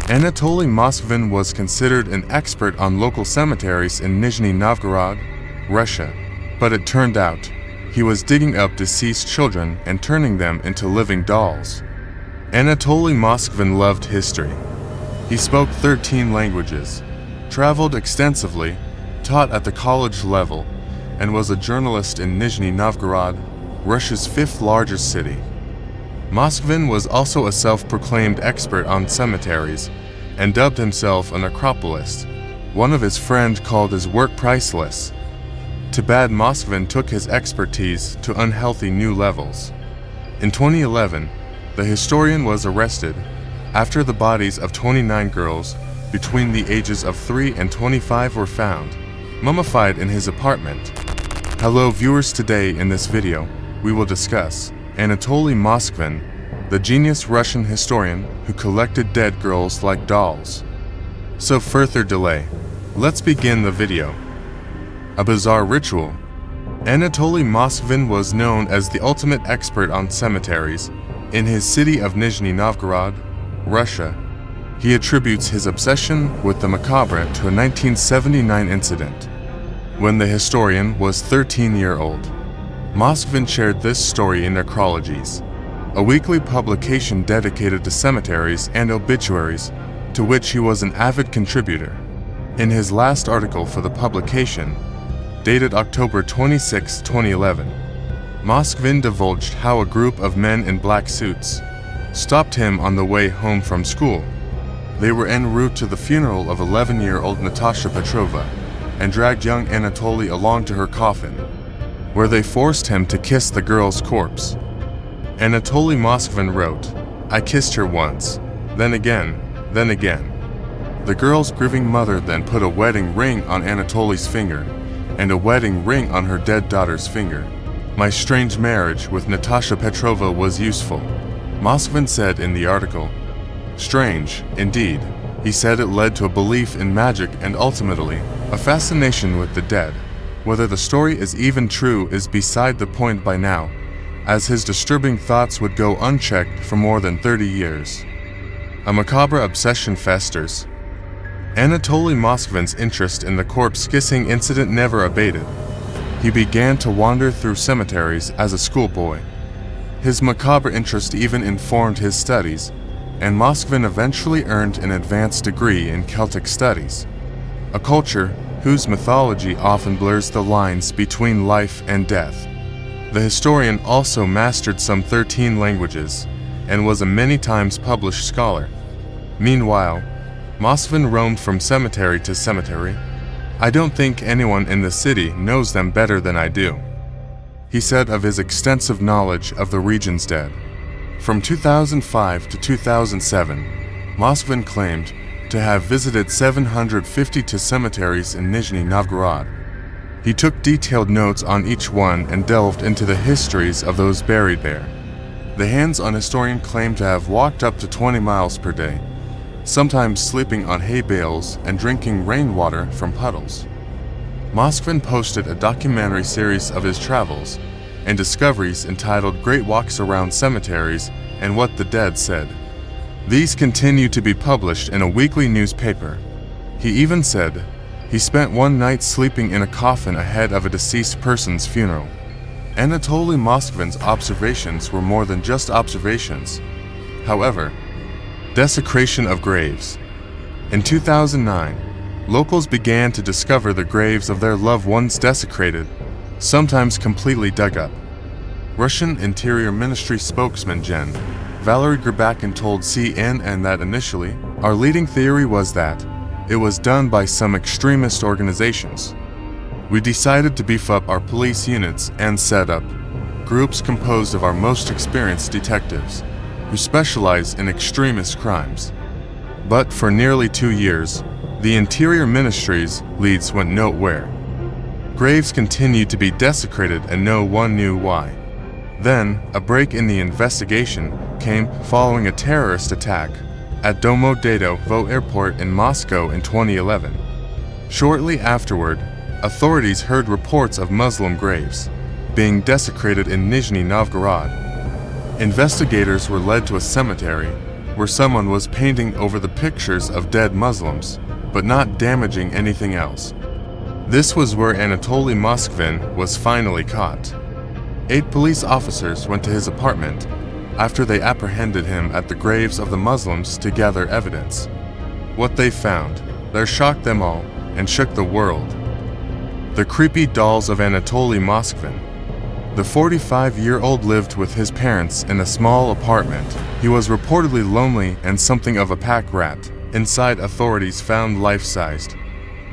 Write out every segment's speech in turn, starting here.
Anatoly Moskvin was considered an expert on local cemeteries in Nizhny Novgorod, Russia, but it turned out he was digging up deceased children and turning them into living dolls. Anatoly Moskvin loved history. He spoke 13 languages, traveled extensively, taught at the college level, and was a journalist in Nizhny Novgorod, Russia's fifth largest city. Moskvin was also a self-proclaimed expert on cemeteries and dubbed himself an necropolist. One of his friends called his work priceless. Too bad Moskvin took his expertise to unhealthy new levels. In 2011, the historian was arrested after the bodies of 29 girls between the ages of 3 and 25 were found, mummified in his apartment. Hello viewers, today in this video, we will discuss Anatoly Moskvin, the genius Russian historian who collected dead girls like dolls. So further delay, let's begin the video. A bizarre ritual. Anatoly Moskvin was known as the ultimate expert on cemeteries in his city of Nizhny Novgorod, Russia. He attributes his obsession with the macabre to a 1979 incident, when the historian was 13-year-old. Moskvin shared this story in Necrologies, a weekly publication dedicated to cemeteries and obituaries, to which he was an avid contributor. In his last article for the publication, dated October 26, 2011, Moskvin divulged how a group of men in black suits stopped him on the way home from school. They were en route to the funeral of 11-year-old Natasha Petrova and dragged young Anatoly along to her coffin, where they forced him to kiss the girl's corpse. Anatoly Moskvin wrote, "I kissed her once, then again, then again." The girl's grieving mother then put a wedding ring on Anatoly's finger and a wedding ring on her dead daughter's finger. "My strange marriage with Natasha Petrova was useful," Moskvin said in the article. Strange, indeed. He said it led to a belief in magic and ultimately, a fascination with the dead. Whether the story is even true is beside the point by now, as his disturbing thoughts would go unchecked for more than 30 years. A macabre obsession festers. Anatoly Moskvin's interest in the corpse-kissing incident never abated. He began to wander through cemeteries as a schoolboy. His macabre interest even informed his studies, and Moskvin eventually earned an advanced degree in Celtic studies, a culture whose mythology often blurs the lines between life and death. The historian also mastered some 13 languages and was a many times published scholar. Meanwhile, Moskvin roamed from cemetery to cemetery. "I don't think anyone in the city knows them better than I do," he said of his extensive knowledge of the region's dead. From 2005 to 2007, Moskvin claimed to have visited 752 cemeteries in Nizhny Novgorod. He took detailed notes on each one and delved into the histories of those buried there. The hands-on historian claimed to have walked up to 20 miles per day, sometimes sleeping on hay bales and drinking rainwater from puddles. Moskvin posted a documentary series of his travels and discoveries entitled Great Walks Around Cemeteries and What the Dead Said. These continue to be published in a weekly newspaper. He even said he spent one night sleeping in a coffin ahead of a deceased person's funeral. Anatoly Moskvin's observations were more than just observations. However, desecration of graves. In 2009, locals began to discover the graves of their loved ones desecrated, sometimes completely dug up. Russian Interior Ministry spokesman Gen. Valery Gerbakin told CNN that initially, "Our leading theory was that it was done by some extremist organizations. We decided to beef up our police units and set up groups composed of our most experienced detectives, who specialize in extremist crimes. But for nearly 2 years, the Interior Ministry's leads went nowhere. Graves continued to be desecrated and no one knew why. Then, a break in the investigation came following a terrorist attack at Domodedovo Airport in Moscow in 2011. Shortly afterward, authorities heard reports of Muslim graves being desecrated in Nizhny Novgorod. Investigators were led to a cemetery where someone was painting over the pictures of dead Muslims, but not damaging anything else. This was where Anatoly Moskvin was finally caught. 8 police officers went to his apartment after they apprehended him at the graves of the Muslims to gather evidence. What they found there shocked them all and shook the world. The creepy dolls of Anatoly Moskvin. The 45-year-old lived with his parents in a small apartment. He was reportedly lonely and something of a pack rat. Inside, authorities found life-sized,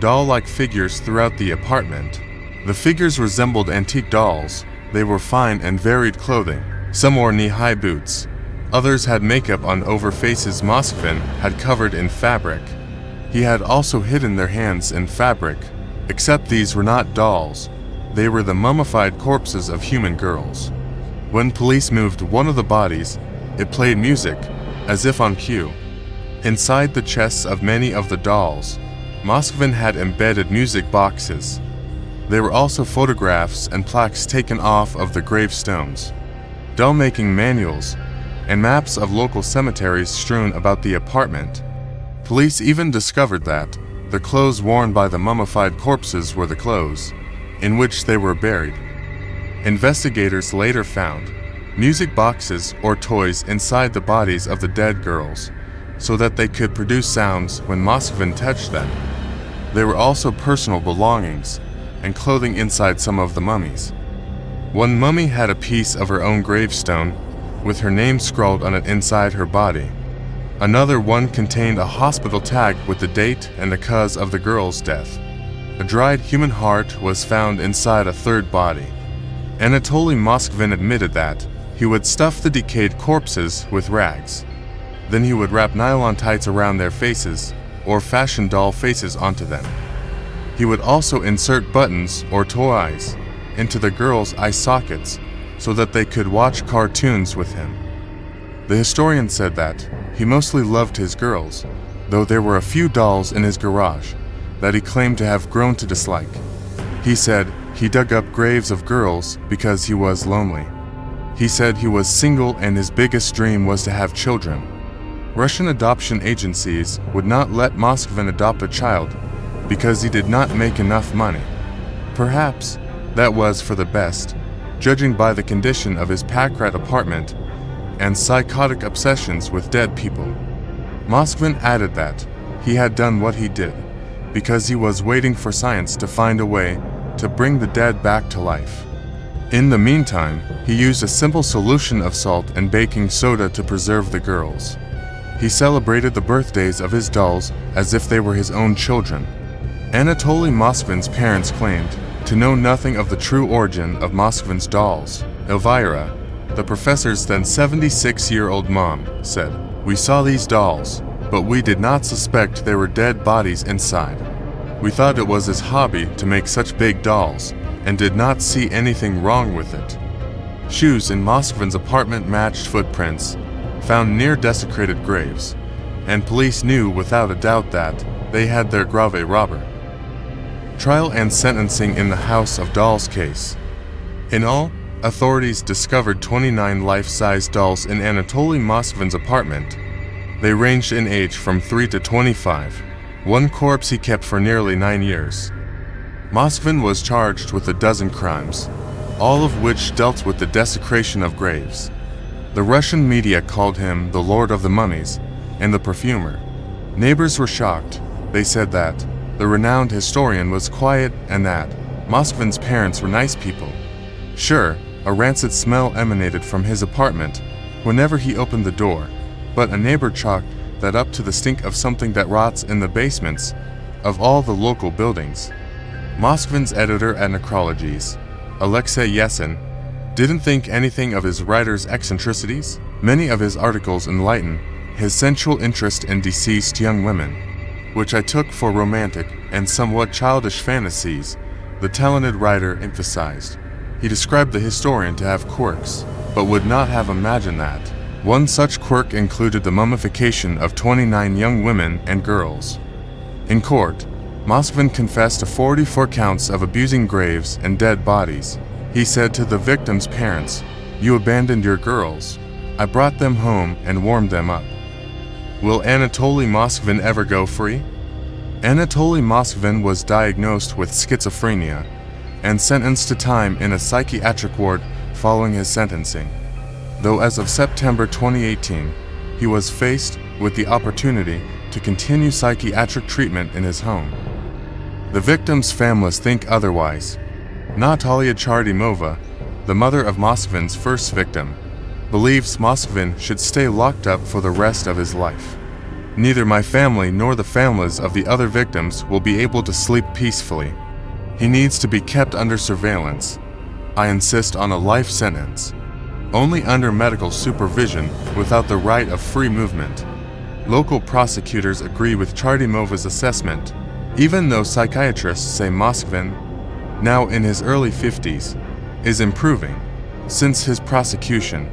doll-like figures throughout the apartment. The figures resembled antique dolls. They were fine and varied clothing. Some wore knee-high boots. Others had makeup on over faces Moskvin had covered in fabric. He had also hidden their hands in fabric, except these were not dolls. They were the mummified corpses of human girls. When police moved one of the bodies, it played music, as if on cue. Inside the chests of many of the dolls, Moskvin had embedded music boxes. There were also photographs and plaques taken off of the gravestones, doll-making manuals, and maps of local cemeteries strewn about the apartment. Police even discovered that the clothes worn by the mummified corpses were the clothes in which they were buried. Investigators later found music boxes or toys inside the bodies of the dead girls so that they could produce sounds when Moskvin touched them. There were also personal belongings and clothing inside some of the mummies. One mummy had a piece of her own gravestone with her name scrawled on it inside her body. Another one contained a hospital tag with the date and the cause of the girl's death. A dried human heart was found inside a third body. Anatoly Moskvin admitted that he would stuff the decayed corpses with rags. Then he would wrap nylon tights around their faces or fashion doll faces onto them. He would also insert buttons or toys into the girls' eye sockets so that they could watch cartoons with him. The historian said that he mostly loved his girls, though there were a few dolls in his garage that he claimed to have grown to dislike. He said he dug up graves of girls because he was lonely. He said he was single and his biggest dream was to have children. Russian adoption agencies would not let Moskvin adopt a child because he did not make enough money. Perhaps that was for the best, judging by the condition of his pack rat apartment and psychotic obsessions with dead people. Moskvin added that he had done what he did because he was waiting for science to find a way to bring the dead back to life. In the meantime, he used a simple solution of salt and baking soda to preserve the girls. He celebrated the birthdays of his dolls as if they were his own children. Anatoly Moskvin's parents claimed to know nothing of the true origin of Moskvin's dolls. Elvira, the professor's then 76-year-old mom, said, "We saw these dolls, but we did not suspect there were dead bodies inside. We thought it was his hobby to make such big dolls and did not see anything wrong with it." Shoes in Moskvin's apartment matched footprints found near desecrated graves, and police knew without a doubt that they had their grave robber. Trial and sentencing in the House of Dolls case. In all, authorities discovered 29 life-size dolls in Anatoly Moskvin's apartment. They ranged in age from 3 to 25. One corpse he kept for nearly 9 years. Moskvin was charged with a dozen crimes, all of which dealt with the desecration of graves. The Russian media called him the Lord of the Mummies and the Perfumer. Neighbors were shocked. They said that the renowned historian was quiet and that Moskvin's parents were nice people. Sure, a rancid smell emanated from his apartment whenever he opened the door, but a neighbor chalked that up to the stink of something that rots in the basements of all the local buildings. Moskvin's editor at Necrologies, Alexei Yesin, didn't think anything of his writer's eccentricities. Many of his articles enlighten his sensual interest in deceased young women, which I took for romantic and somewhat childish fantasies, the talented writer emphasized. He described the historian to have quirks, but would not have imagined that. One such quirk included the mummification of 29 young women and girls. In court, Moskvin confessed to 44 counts of abusing graves and dead bodies. He said to the victims' parents, "You abandoned your girls. I brought them home and warmed them up. Will Anatoly Moskvin ever go free? Anatoly Moskvin was diagnosed with schizophrenia and sentenced to time in a psychiatric ward following his sentencing, though as of September 2018, he was faced with the opportunity to continue psychiatric treatment in his home. The victim's families think otherwise. Natalia Chardimova, the mother of Moskvin's first victim, believes Moskvin should stay locked up for the rest of his life. Neither my family nor the families of the other victims will be able to sleep peacefully. He needs to be kept under surveillance. I insist on a life sentence, only under medical supervision without the right of free movement. Local prosecutors agree with Chardimova's assessment, even though psychiatrists say Moskvin, now in his early 50s, is improving. Since his prosecution,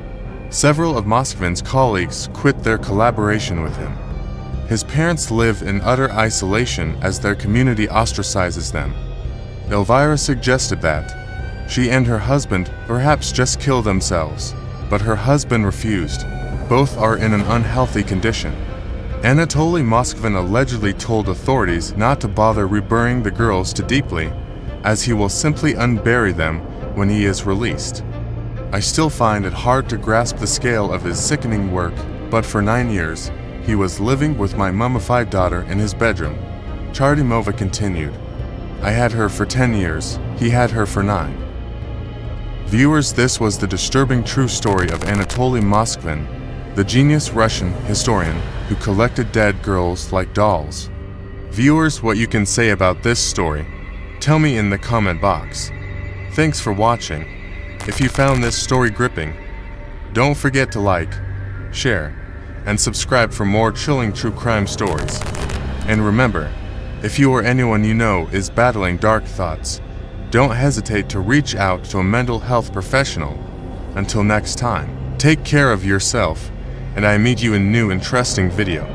several of Moskvin's colleagues quit their collaboration with him. His parents live in utter isolation as their community ostracizes them. Elvira suggested that she and her husband perhaps just kill themselves, but her husband refused. Both are in an unhealthy condition. Anatoly Moskvin allegedly told authorities not to bother reburying the girls too deeply, as he will simply unbury them when he is released. I still find it hard to grasp the scale of his sickening work, but for 9 years, he was living with my mummified daughter in his bedroom. Chardimova continued. I had her for 10 years, he had her for 9. Viewers, this was the disturbing true story of Anatoly Moskvin, the genius Russian historian who collected dead girls like dolls. Viewers, what you can say about this story, tell me in the comment box. Thanks for watching. If you found this story gripping, don't forget to like, share, and subscribe for more chilling true crime stories. And remember, if you or anyone you know is battling dark thoughts, don't hesitate to reach out to a mental health professional. Until next time, take care of yourself, and I meet you in a new interesting video.